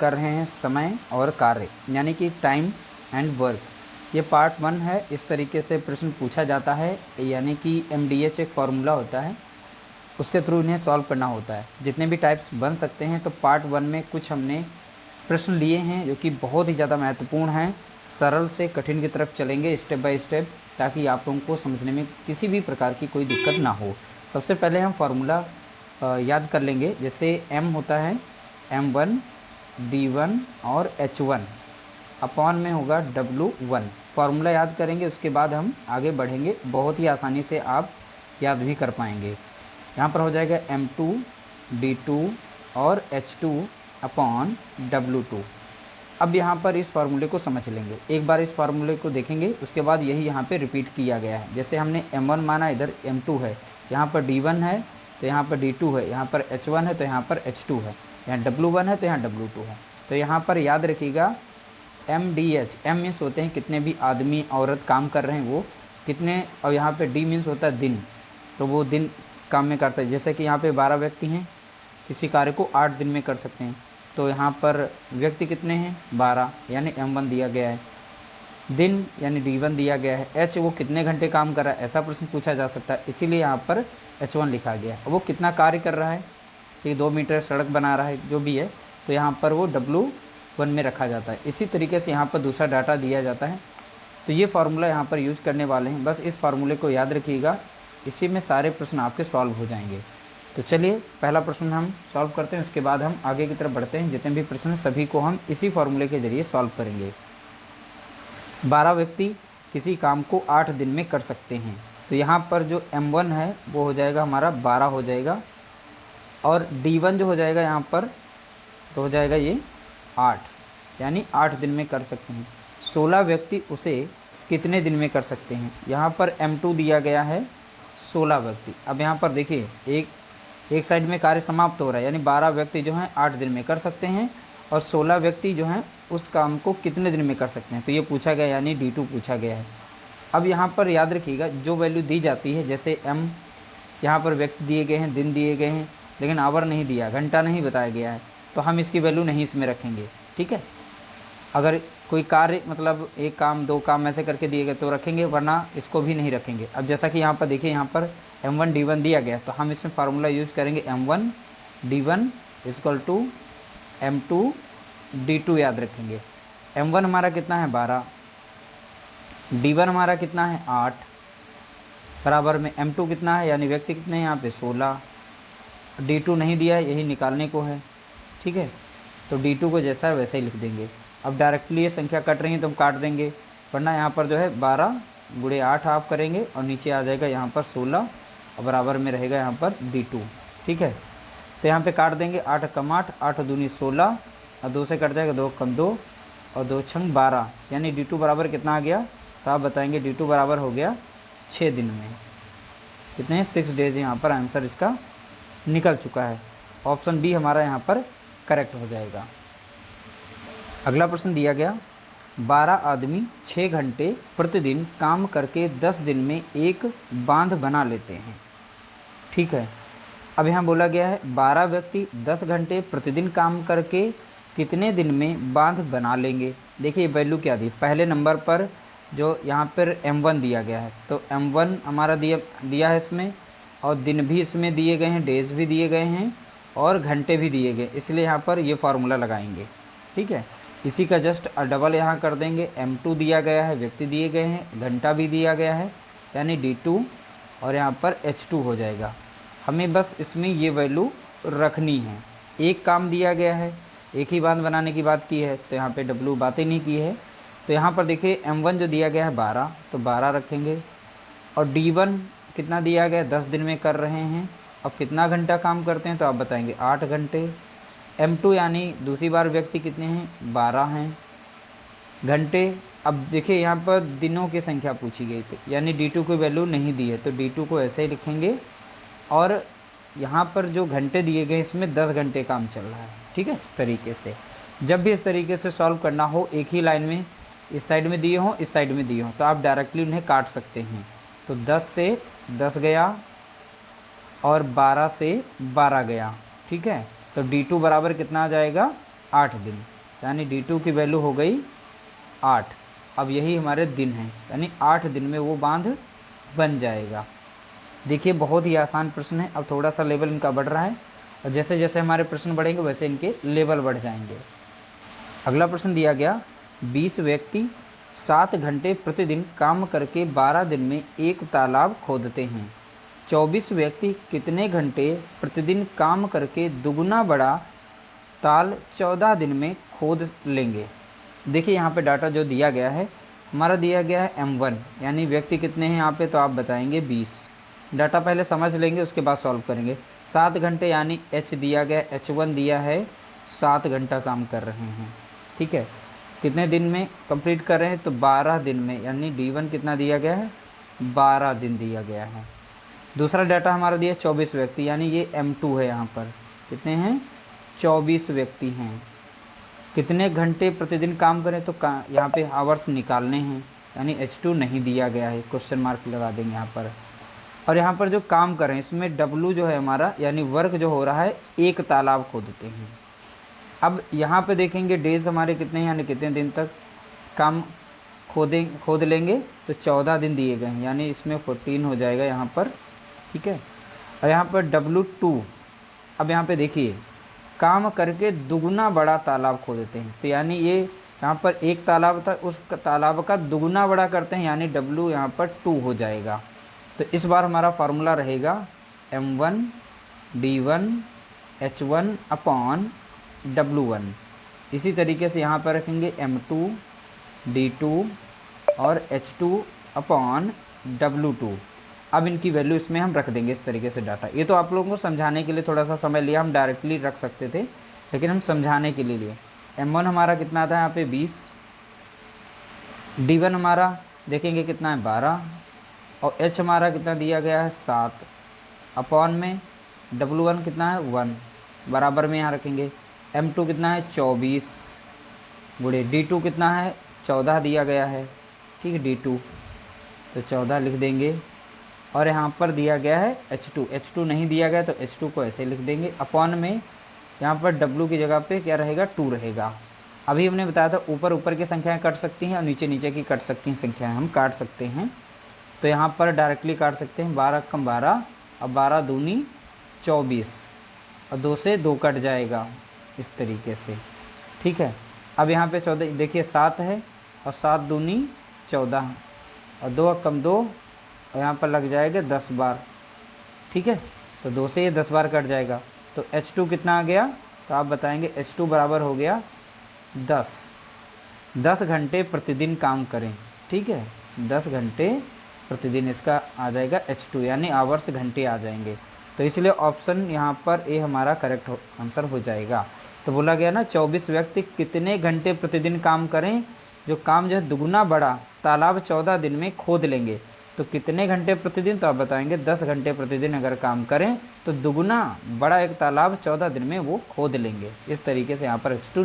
कर रहे हैं समय और कार्य, यानी कि टाइम एंड वर्क। ये पार्ट 1 है। इस तरीके से प्रश्न पूछा जाता है, यानी कि MDH एक फार्मूला होता है, उसके थ्रू इन्हें सॉल्व करना होता है। जितने भी टाइप्स बन सकते हैं, तो पार्ट 1 में कुछ हमने प्रश्न लिए हैं जो कि बहुत ही ज़्यादा महत्वपूर्ण हैं। सरल से कठिन की तरफ चलेंगे स्टेप बाय स्टेप, ताकि आप लोगों को समझने में किसी भी प्रकार की कोई दिक्कत ना हो। सबसे पहले हम फार्मूला याद कर लेंगे। जैसे M होता है M1 D1 और H1, अपॉन में होगा W1। फार्मूला याद करेंगे, उसके बाद हम आगे बढ़ेंगे। बहुत ही आसानी से आप याद भी कर पाएंगे। यहाँ पर हो जाएगा M2 D2 और H2 अपॉन W2। अब यहाँ पर इस फार्मूले को समझ लेंगे। एक बार इस फार्मूले को देखेंगे, उसके बाद यही यहाँ पे रिपीट किया गया है। जैसे हमने M1 माना, इधर M2 है, यहाँ पर D1 है तो यहाँ पर D2 है, यहाँ पर H1 है तो यहाँ पर H2 है, यहाँ W1 है तो यहाँ W2 है। तो यहाँ पर याद रखिएगा MDH, M मीन्स होते हैं कितने भी आदमी औरत काम कर रहे हैं वो कितने, और यहाँ पे D मीन्स होता है दिन, तो वो दिन काम में करता है। जैसे कि यहाँ पे 12 व्यक्ति हैं, किसी कार्य को 8 दिन में कर सकते हैं, तो यहाँ पर व्यक्ति कितने हैं 12, यानी M1 दिया गया है। दिन यानी D1 दिया गया है। H वो कितने घंटे काम कर रहा है, ऐसा प्रश्न पूछा जा सकता है, इसीलिए यहाँ पर H1 लिखा गया है। वो कितना कार्य कर रहा है, कि 2 मीटर सड़क बना रहा है, जो भी है, तो यहाँ पर वो W1 में रखा जाता है। इसी तरीके से यहाँ पर दूसरा डाटा दिया जाता है। तो ये फार्मूला यहाँ पर यूज करने वाले हैं, बस इस फार्मूले को याद रखिएगा, इसी में सारे प्रश्न आपके सॉल्व हो जाएंगे। तो चलिए पहला प्रश्न हम सॉल्व करते हैं, उसके बाद हम आगे की तरफ बढ़ते हैं। जितने भी प्रश्न सभी को हम इसी फार्मूले के जरिए सॉल्व करेंगे। 12 व्यक्ति किसी काम को 8 दिन में कर सकते हैं, तो यहाँ पर जो M1 है वो हो जाएगा हमारा 12 हो जाएगा, और D1 जो हो जाएगा यहाँ पर तो हो जाएगा ये 8, यानी 8 दिन में कर सकते हैं। 16 व्यक्ति उसे कितने दिन में कर सकते हैं, यहाँ पर M2 दिया गया है 16 व्यक्ति। अब यहाँ पर देखिए एक साइड में कार्य समाप्त हो रहा है, यानी 12 व्यक्ति जो हैं 8 दिन में कर सकते हैं, और 16 व्यक्ति जो हैं उस काम को कितने दिन में कर सकते हैं, तो ये पूछा गया, यानी D2 पूछा गया है। अब यहाँ पर याद रखिएगा जो वैल्यू दी जाती है, जैसे M यहाँ पर व्यक्ति दिए गए हैं, दिन दिए गए हैं, लेकिन आवर नहीं दिया, घंटा नहीं बताया गया है, तो हम इसकी वैल्यू नहीं इसमें रखेंगे। ठीक है, अगर कोई कार्य मतलब एक काम 2 काम ऐसे करके दिए गए तो रखेंगे, वरना इसको भी नहीं रखेंगे। अब जैसा कि यहाँ पर देखिए, यहाँ पर M1 D1 दिया गया, तो हम इसमें फार्मूला यूज करेंगे M1 D1 equal to M2 D2 याद रखेंगे। M1 हमारा कितना है 12, D1 हमारा कितना है 8, बराबर में M2 कितना है, यानी व्यक्ति कितने हैं यहाँ पे 16, D2 नहीं दिया है, यही निकालने को है। ठीक है, तो D2 को जैसा है वैसे ही लिख देंगे। अब डायरेक्टली ये संख्या कट रही है तो हम काट देंगे, वरना यहाँ पर जो है 12 गुणे 8 आप करेंगे, और नीचे आ जाएगा यहाँ पर 16, और बराबर में रहेगा यहाँ पर D2। ठीक है, तो यहाँ पे काट देंगे, 8 कम 8, 8 दूनी 16, और 2 से कट जाएगा, 2 कम 2, और 2 छंग 12, यानी D2 बराबर कितना आ गया, तो आप बताएंगे D2 बराबर हो गया 6 दिन में। कितने 6 डेज, यहाँ पर आंसर इसका निकल चुका है। ऑप्शन बी हमारा यहाँ पर करेक्ट हो जाएगा। अगला प्रश्न दिया गया, 12 आदमी 6 घंटे प्रतिदिन काम करके 10 दिन में एक बांध बना लेते हैं। ठीक है, अब यहाँ बोला गया है 12 व्यक्ति 10 घंटे प्रतिदिन काम करके कितने दिन में बांध बना लेंगे। देखिए वैल्यू क्या दी, पहले नंबर पर जो यहाँ पर M1 दिया गया है, तो M1 हमारा दिया है इसमें, और दिन भी इसमें दिए गए हैं, डेज भी दिए गए हैं, और घंटे भी दिए गए, इसलिए यहाँ पर ये फार्मूला लगाएंगे। ठीक है, इसी का जस्ट डबल यहाँ कर देंगे। M2 दिया गया है, व्यक्ति दिए गए हैं, घंटा भी दिया गया है, यानी D2, और यहाँ पर H2 हो जाएगा। हमें बस इसमें ये वैल्यू रखनी है। एक काम दिया गया है, एक ही बांध बनाने की बात की है, तो यहाँ पे W बातें नहीं की है। तो यहाँ पर देखिए M1 जो दिया गया है 12, तो 12 रखेंगे, और D1 कितना दिया गया, 10 दिन में कर रहे हैं। अब कितना घंटा काम करते हैं, तो आप बताएंगे 8 घंटे। M2 यानी दूसरी बार व्यक्ति कितने हैं, 12 हैं। घंटे, अब देखिए यहाँ पर दिनों की संख्या पूछी गई थी, यानी D2 को वैल्यू नहीं दी है, तो D2 को ऐसे ही लिखेंगे, और यहाँ पर जो घंटे दिए गए इसमें 10 घंटे काम चल रहा है। ठीक है, इस तरीके से जब भी इस तरीके से सॉल्व करना हो, एक ही लाइन में इस साइड में दिए हों, इस साइड में दिए हों, तो आप डायरेक्टली उन्हें काट सकते हैं। तो 10 से 10 गया, और 12 से 12 गया। ठीक है, तो D2 बराबर कितना आ जाएगा 8 दिन, यानी D2 की वैल्यू हो गई 8। अब यही हमारे दिन हैं, यानी 8 दिन में वो बांध बन जाएगा। देखिए बहुत ही आसान प्रश्न है। अब थोड़ा सा लेवल इनका बढ़ रहा है और जैसे जैसे हमारे प्रश्न बढ़ेंगे वैसे इनके लेवल बढ़ जाएंगे। अगला प्रश्न दिया गया, 20 व्यक्ति 7 घंटे प्रतिदिन काम करके 12 दिन में एक तालाब खोदते हैं। 24 व्यक्ति कितने घंटे प्रतिदिन काम करके दुगुना बड़ा ताल 14 दिन में खोद लेंगे। देखिए यहाँ पे डाटा जो दिया गया है, हमारा दिया गया है M1, यानी व्यक्ति कितने हैं यहाँ पे, तो आप बताएंगे 20। डाटा पहले समझ लेंगे उसके बाद सॉल्व करेंगे। 7 घंटे यानी H दिया गया, H1 दिया है, 7 घंटा काम कर रहे हैं। ठीक है, कितने दिन में कंप्लीट कर रहे हैं, तो 12 दिन में, यानी D1 कितना दिया गया है, 12 दिन दिया गया है। दूसरा डाटा हमारा दिया 24 व्यक्ति, यानी ये M2 है। यहाँ पर कितने हैं, 24 व्यक्ति हैं। कितने घंटे प्रतिदिन काम करें, तो यहाँ पे आवर्स निकालने हैं, यानी H2 नहीं दिया गया है, क्वेश्चन मार्क लगा देंगे यहाँ पर। और यहाँ पर जो काम करें इसमें W जो है हमारा, यानी वर्क जो हो रहा है, एक तालाब खोदते हैं। अब यहाँ पे देखेंगे डेज हमारे कितने हैं, यानी कितने दिन तक काम खोद लेंगे, तो 14 दिन दिए गए हैं, यानी इसमें 14 हो जाएगा यहाँ पर। ठीक है, और यहाँ पर W2, अब यहाँ पे देखिए काम करके दुगुना बड़ा तालाब खोदते हैं, तो यानी ये यहाँ पर एक तालाब था, उस तालाब का दुगुना बड़ा करते हैं, यानी W यहाँ पर 2 हो जाएगा। तो इस बार हमारा फार्मूला रहेगा M1 D1 H1 upon W1। इसी तरीके से यहाँ पर रखेंगे M2 D2 और H2 अपॉन W2। अब इनकी वैल्यू इसमें हम रख देंगे इस तरीके से डाटा। ये तो आप लोगों को समझाने के लिए थोड़ा सा समय लिया, हम डायरेक्टली रख सकते थे, लेकिन हम समझाने के लिए लिए। M1 हमारा कितना था यहाँ पे 20, D1 हमारा देखेंगे कितना है 12, और H हमारा कितना दिया गया है 7, अपॉन में W1 कितना है 1, बराबर में यहाँ रखेंगे। M2 कितना है 24 गुणे D2 कितना है 14 दिया गया है। ठीक है, D2 तो 14 लिख देंगे, और यहाँ पर दिया गया है H2 नहीं दिया गया तो H2 को ऐसे लिख देंगे, अपॉन में यहाँ पर W की जगह पे क्या रहेगा 2 रहेगा। अभी हमने बताया था ऊपर ऊपर की संख्याएं कट सकती हैं और नीचे नीचे की कट सकती हैं संख्याएं, हम काट सकते हैं। तो यहाँ पर डायरेक्टली काट सकते हैं, 12 कम 12 और 12 दूनी 24, और 2 से 2 कट जाएगा इस तरीके से। ठीक है, अब यहाँ पे 14 देखिए 7 है, और 7 दूनी 14, और 2 कम 2, और यहाँ पर लग जाएगा 10 बार। ठीक है, तो 2 से ये 10 बार कट जाएगा। तो H2 कितना आ गया, तो आप बताएंगे H2 बराबर हो गया 10 घंटे प्रतिदिन काम करें। ठीक है, 10 घंटे प्रतिदिन इसका आ जाएगा H2, यानी आवर्स घंटे आ जाएंगे। तो इसलिए ऑप्शन यहाँ पर ए हमारा करेक्ट आंसर हो जाएगा। तो बोला गया ना 24 व्यक्ति कितने घंटे प्रतिदिन काम करें, जो काम जो है दुगुना बड़ा तालाब 14 दिन में खोद लेंगे। तो कितने घंटे प्रतिदिन, तो आप बताएंगे 10 घंटे प्रतिदिन अगर काम करें तो दुगुना बड़ा एक तालाब 14 दिन में वो खोद लेंगे। इस तरीके से यहाँ पर H2